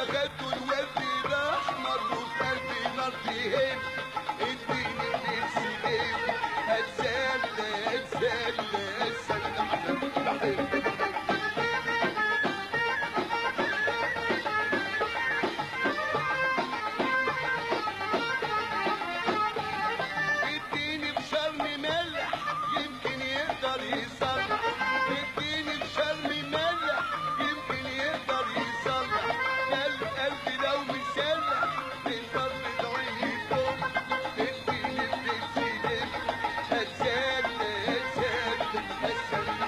خدته الورد الاحمر وفي قلبي نار تهب. اديني بنفسي ليه اتسلى اتسلى اتسلى بحبك. اديني بشرم ملح يمكن يقدر يصلح. اديني بشرم ملح يمكن يقدر يصلح. قلبي لو مسلح من فرد عيني فوق. اديني بنفسي ليه اتسلى اتسلى اتسلى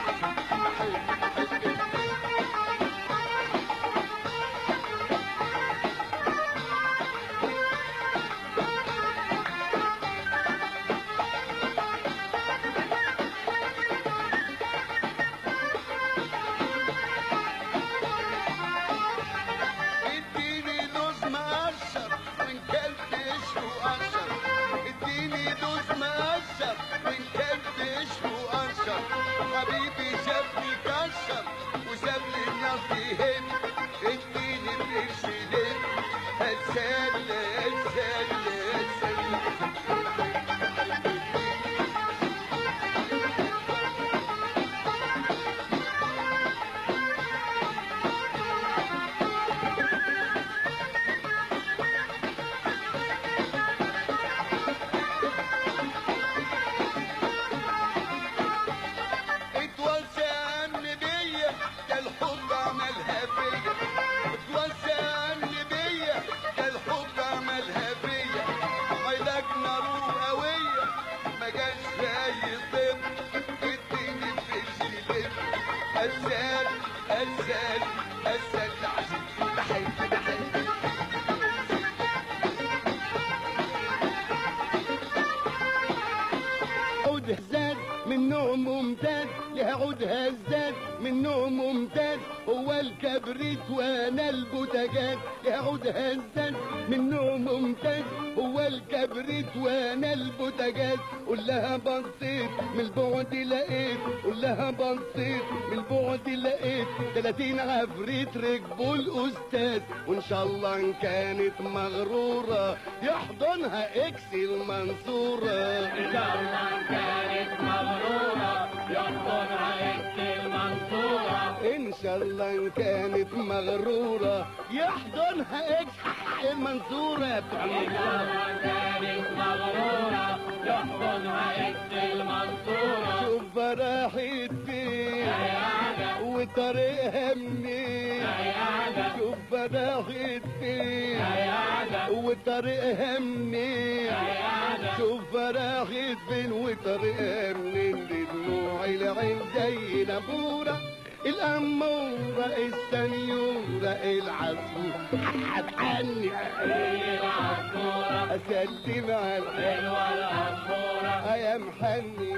اديني دوز مقشر وان كلت قشره قشر. اديني دوز مقشر وان كلت قشره قشر. حبيبي شافني كشر وسابلي النار تهب. اديني بنفسي ليه اتسلى اتسلى اتسلى اتوسعني بيا ده الحب عملها فيا. اتوسعني بيا ده الحب عملها فيا. علاج نار قوية ما جاش زي طب. اديني بنفسي ليه اتسال اتسال اتسال عشان بحب بحب. عود هزاز من نوع ممتاز لها عود هزاز من نوع ممتاز. هو الكبريت وانا البوتاجاز. لها عود هزاز من نوع ممتاز. هو الكبريت وانا البوتاجاز. قول لها بصيت من البعد لقيت. قول لها بصيت من البعد لقيت 30 عفريت ركبوا الاستاذ. وان شاء الله ان كانت مغروره يحضنها اكس المنصوره. إن شاء الله كانت مغرورة يحضنها إكس المنصورة. ان شاء الله ان كانت مغروره يحضنها اكس المنصوره. إن شاء الله كانت مغرورة يحضنها إكس المنصورة. شوف راحت فين وطريقها منين. شوف راحت فين وطريقها منين. شوف راحت فين وطريقها منين. بدموع العين زي نافورة الأمورة السنيورة العصفور عني العصفورة أسلم على حلوة العصفورة يا محني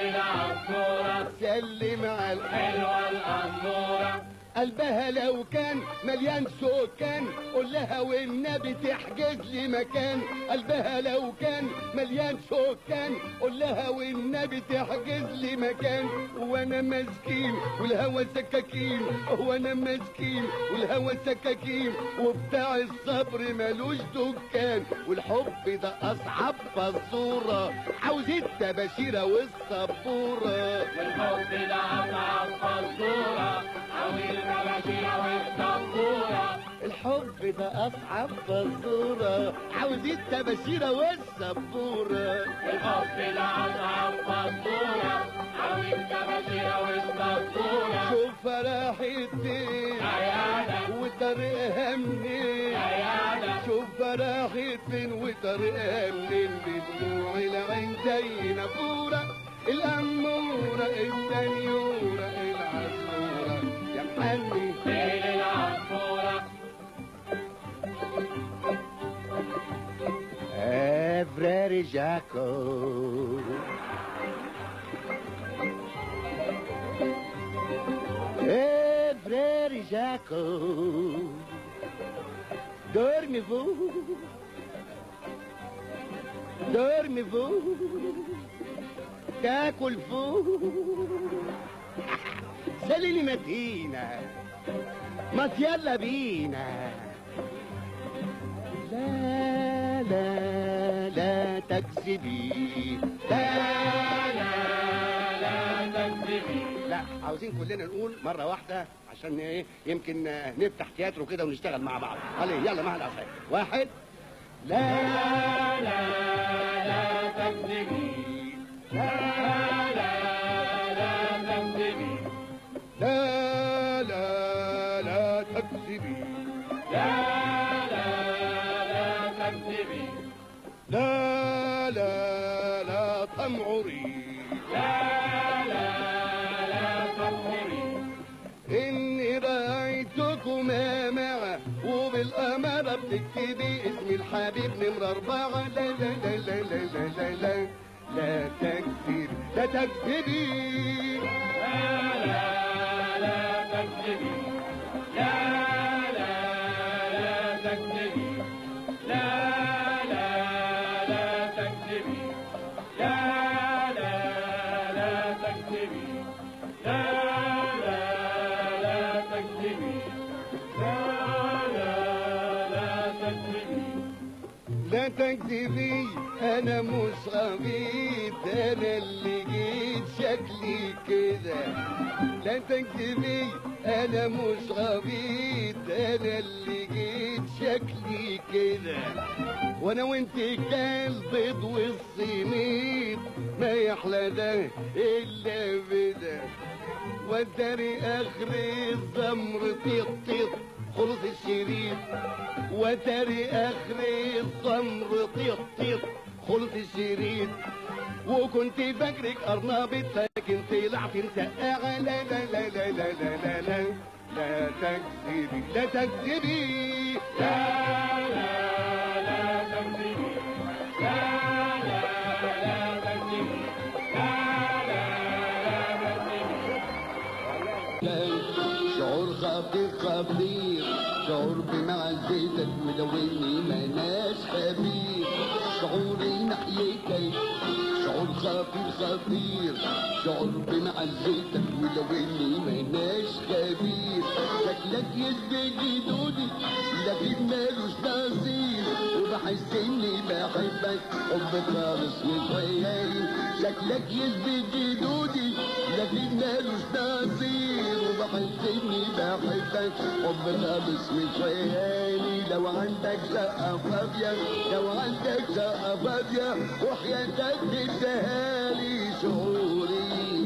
العصفورة سلم على حلوة العصفورة. قلبها لو كان مليان سكان قول لها والنبي تحجز لي مكان. قلبها لو كان مليان سكان قول لها والنبي تحجز لي مكان. وانا مسكين والهوى سكاكين. وانا مسكين والهوى سكاكين وبتاع الصبر ملوش دكان. والحب ده اصعب فزوره عاوز التباشيره والصبوره. والحب ده أصعب فزورة عاوز التباشيرة والصبورة. الحب ده اصعب فزوره عاوز التباشيره والصبوره. الحب ده أصعب فزورة عاوز التباشيرة والصبورة. شوف راحت فين عيادة وطريقها منين. عيادة شوف راحت فين وطريقها منين. بدموع العين زي نافورة الأمورة السنيورة العصفورة يا محني ليل العصفورة. فراري جاكو فراري جاكو dormez-vous dormez-vous تاكل فوق ساليني متينة ما يلا بينا لا لا لا تكذبي، لا لا تكذبي. لا، عاوزين كلنا نقول مرة واحدة عشان ايه يمكن نفتح تياترو كده ونشتغل مع بعض. عليه يلا مع الأصحاب. واحد. لا لا تكذبي. لا تكذبي. لا لا تكذبي، لا تكذبي. لا لا تمعري، لا تمهري. إني رأيتكما معا وبالأمارة بتكتبي اسم الحبيب نمرة 4. لا لا لا لا لا لا لا لا لا تكذبي، لا تكذبي. لا تكذبي. لا تكذبي. لا تكذبي. لا تكذبي. لا تكذبي. لا تكذبي. لا تكذبي، أنا مش غبيت، أنا اللي جيت شكلي كده. لا تكذبي، أنا مش غبيت، أنا اللي جيت شكلي كده. وأنا وأنت كالبيض والسميد، ما يحلى ده إلا بده. وتري آخر الزمر طيط طيط خلص الشريط. وتري آخر الزمر طيط طيط خلص الشريط. وكنت فاكرك أرنبت لكن طلعت مسقعة. لا لا لا لا لا لا لا لا لا تكذبي، لا تكذبي. لا تكذبي. لا تكذبي. شعور خطير خطير، شعور بمعزتك مدوني مناش خبير. شعوري ناحيتك شعور خطير خطير، شعور بمعزتك مدوني مناش خبير. شكلك يثبت جدودي لكن مالوش نصيب، وبحس اني بحبك حب خالص مش خيالي. شكلك يثبت جدودي لكن مالوش نصيب، وبحس اني بحبك حب خالص مش خيالي. لو عندك شقة فاضية، لو عندك شقة فاضية وحياتك تديهالي، شعوري